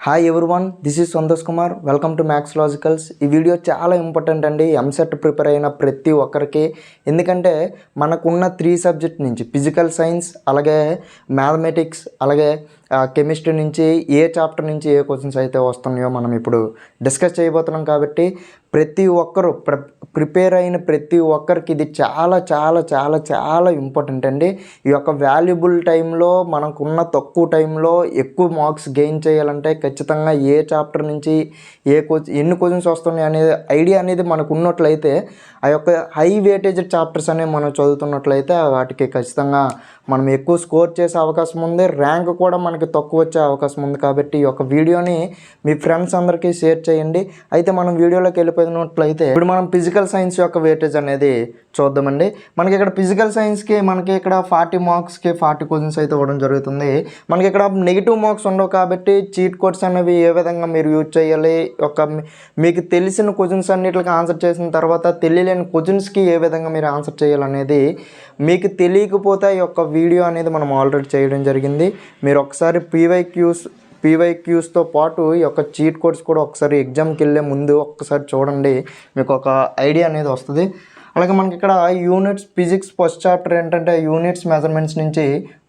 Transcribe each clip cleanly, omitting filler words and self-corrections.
Hi everyone, this is Santosh Kumar. Welcome to maths logicals. ఈ video చాలా important అండి EAMCET prepare అయిన ప్రతి ఒక్కరికి. ఎందుకంటే మనకున్న 3 సబ్జెక్ట్ నుంచి ఫిజికల్ సైన్స్, అలాగే మ్యాథమెటిక్స్, అలాగే కెమిస్ట్రీ నుంచి ఏ చాప్టర్ నుంచి ఏ క్వశ్చన్స్ అయితే వస్తున్నాయో మనం ఇప్పుడు డిస్కస్ చేయబోతున్నాం. కాబట్టి ప్రతి ఒక్కరు ప్రిపేర్ అయిన ప్రతి ఒక్కరికి ఇది చాలా చాలా చాలా చాలా ఇంపార్టెంట్ అండి. ఈ యొక్క వాల్యుబుల్ టైంలో మనకున్న తక్కువ టైంలో ఎక్కువ మార్క్స్ గెయిన్ చేయాలంటే ఖచ్చితంగా ఏ చాప్టర్ నుంచి ఎన్ని క్వశ్చన్స్ వస్తున్నాయి అనే ఐడియా అనేది మనకు ఉన్నట్లయితే, ఆ యొక్క హై వేటేజ్ చాప్టర్స్ అనేవి మనం చదువుతున్నట్లయితే వాటికి ఖచ్చితంగా మనం ఎక్కువ స్కోర్ చేసే అవకాశం ఉంది. ర్యాంక్ కూడా మనకి తక్కువ వచ్చే అవకాశం ఉంది. కాబట్టి ఈ యొక్క వీడియోని మీ ఫ్రెండ్స్ అందరికీ షేర్ చేయండి. అయితే మనం వీడియోలోకి వెళ్ళిపోయినట్లయితే ఇప్పుడు మనం ఫిజికల్ సైన్స్ యొక్క వేటేజ్ అనేది చూద్దామండి. మనకి ఇక్కడ ఫిజికల్ సైన్స్కి మనకి ఇక్కడ 40 మార్క్స్కి 40 క్వశ్చన్స్ అయితే ఇవ్వడం జరుగుతుంది. మనకి ఇక్కడ నెగిటివ్ మార్క్స్ ఉండవు కాబట్టి చీట్ కోడ్స్ అనేవి ఏ విధంగా మీరు యూజ్ చేయాలి, మీకు తెలిసిన క్వశ్చన్స్ అన్నిటికి ఆన్సర్ చేసిన తర్వాత తెలియలేని క్వశ్చన్స్కి ఏ విధంగా మీరు ఆన్సర్ చేయాలనేది మీకు తెలియకపోతే ఈ యొక్క వీడియో అనేది మనం ఆల్రెడీ చేయడం జరిగింది. మీరు ఒకసారి పీవైక్యూస్తో పాటు ఈ యొక్క చీట్ కోడ్స్ కూడా ఒకసారి ఎగ్జామ్కి వెళ్ళే ముందు ఒక్కసారి చూడండి, మీకు ఒక ఐడియా అనేది వస్తుంది. అలాగే మనకి ఇక్కడ యూనిట్స్ ఫిజిక్స్ ఫస్ట్ చాప్టర్ ఏంటంటే యూనిట్స్ మెజర్మెంట్స్ నుంచి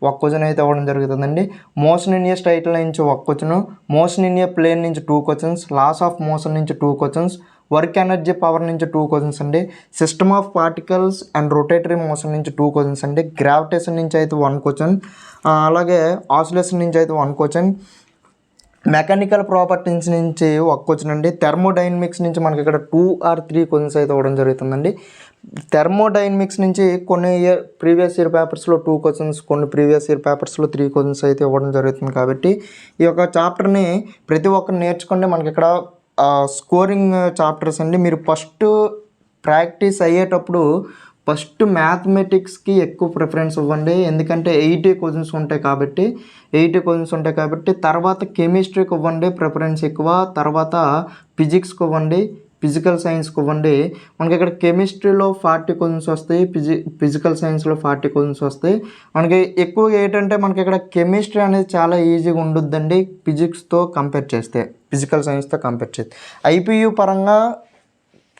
ఒక క్వశ్చన్ అయితే ఇవ్వడం జరుగుతుందండి. Motion in a straight line నుంచి ఒక question, motion in a plane నుంచి 2 క్వశ్చన్స్, లాస్ ఆఫ్ మోషన్ నుంచి 2 క్వశ్చన్స్, వర్క్ ఎనర్జీ పవర్ నుంచి 2 క్వశ్చన్స్ అండి, system of particles and rotatory motion నుంచి 2 క్వశ్చన్స్ అండి, గ్రావిటేషన్ నుంచి అయితే 1 క్వశ్చన్, అలాగే ఆసిలేషన్ నుంచి అయితే 1 క్వశ్చన్, మెకానికల్ ప్రాపర్టీస్ నుంచి 1 క్వశ్చన్ అండి, థర్మోడైనమిక్స్ నుంచి మనకి ఇక్కడ 2 or 3 క్వశ్చన్స్ అయితే ఇవ్వడం జరుగుతుందండి. థర్మోడైనమిక్స్ నుంచి కొన్ని ప్రీవియస్ ఇయర్ పేపర్స్లో 2 క్వశ్చన్స్, కొన్ని ప్రీవియస్ ఇయర్ పేపర్స్లో 3 క్వశ్చన్స్ అయితే ఇవ్వడం జరుగుతుంది. కాబట్టి ఈ యొక్క చాప్టర్ని ప్రతి ఒక్కరు నేర్చుకోండి. మనకి ఇక్కడ స్కోరింగ్ చాప్టర్స్ అండి. మీరు ఫస్ట్ ప్రాక్టీస్ అయ్యేటప్పుడు ఫస్ట్ మ్యాథమెటిక్స్కి ఎక్కువ ప్రిఫరెన్స్ ఇవ్వండి. ఎందుకంటే 80 క్వశ్చన్స్ ఉంటాయి కాబట్టి తర్వాత కెమిస్ట్రీకి ఇవ్వండి ప్రిఫరెన్స్ ఎక్కువ, తర్వాత ఫిజిక్స్కి ఇవ్వండి, ఫిజికల్ సైన్స్కి ఇవ్వండి. మనకి ఇక్కడ కెమిస్ట్రీలో 40 క్వశ్చన్స్ వస్తాయి, ఫిజికల్ సైన్స్లో 40 క్వశ్చన్స్ వస్తాయి. మనకి ఎక్కువగా ఏంటంటే మనకి ఇక్కడ కెమిస్ట్రీ అనేది చాలా ఈజీగా ఉండుద్దండి ఫిజిక్స్తో కంపేర్ చేస్తే, ఫిజికల్ సైన్స్తో కంపేర్ చేస్తే. ఐపీయూ పరంగా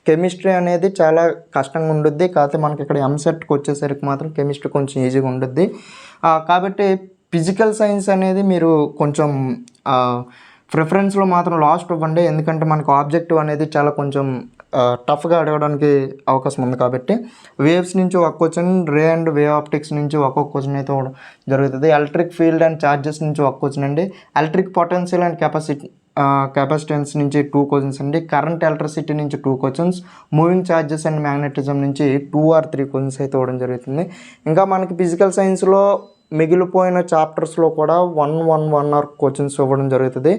కెమిస్ట్రీ అనేది చాలా కష్టంగా ఉండుద్ది. కాకపోతే మనకి ఇక్కడ ఎంసెట్కి వచ్చేసరికి మాత్రం కెమిస్ట్రీ కొంచెం ఈజీగా ఉండుద్ది. కాబట్టి ఫిజికల్ సైన్స్ అనేది మీరు కొంచెం ప్రిఫరెన్స్లో మాత్రం లాస్ట్ ఇవ్వండి. ఎందుకంటే మనకు ఆబ్జెక్టివ్ అనేది చాలా కొంచెం టఫ్గా అడగడానికి అవకాశం ఉంది. కాబట్టి వేవ్స్ నుంచి 1 question, ray and wave optics నుంచి ఒక్కొక్క క్వశ్చన్ అయితే జరుగుతుంది. ఎలక్ట్రిక్ ఫీల్డ్ అండ్ ఛార్జెస్ నుంచి 1 క్వశ్చన్ అండి, ఎలక్ట్రిక్ పొటెన్షియల్ అండ్ కెపాసిటెన్స్ నుంచి 2 క్వశ్చన్స్ అండి, కరెంట్ ఎలక్ట్రిసిటీ నుంచి 2 questions, moving charges and magnetism నుంచి 2 or 3 క్వశ్చన్స్ అయితే ఇవ్వడం జరుగుతుంది. ఇంకా మనకి ఫిజికల్ సైన్స్లో మిగిలిపోయిన చాప్టర్స్లో కూడా 1 or క్వశ్చన్స్ ఇవ్వడం జరుగుతుంది.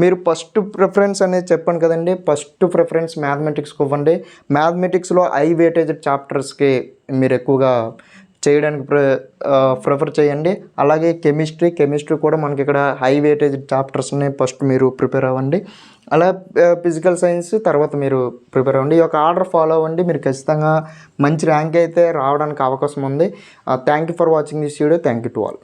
మీరు ఫస్ట్ ప్రిఫరెన్స్ అనేది చెప్పాను కదండి, ఫస్ట్ ప్రిఫరెన్స్ మ్యాథమెటిక్స్కి ఇవ్వండి. మ్యాథమెటిక్స్లో హై వేటేజ్ చాప్టర్స్కి మీరు ఎక్కువగా చేయడానికి ప్రిఫర్ చేయండి. అలాగే కెమిస్ట్రీ కూడా మనకి ఇక్కడ హై వేటేజ్ చాప్టర్స్ని ఫస్ట్ మీరు ప్రిపేర్ అవ్వండి. అలా ఫిజికల్ సైన్స్ తర్వాత మీరు ప్రిపేర్ అవ్వండి. ఈ యొక్క ఆర్డర్ ఫాలో అవ్వండి, మీరు ఖచ్చితంగా మంచి ర్యాంక్ అయితే రావడానికి అవకాశం ఉంది. Thank you for watching this video. Thank you to all.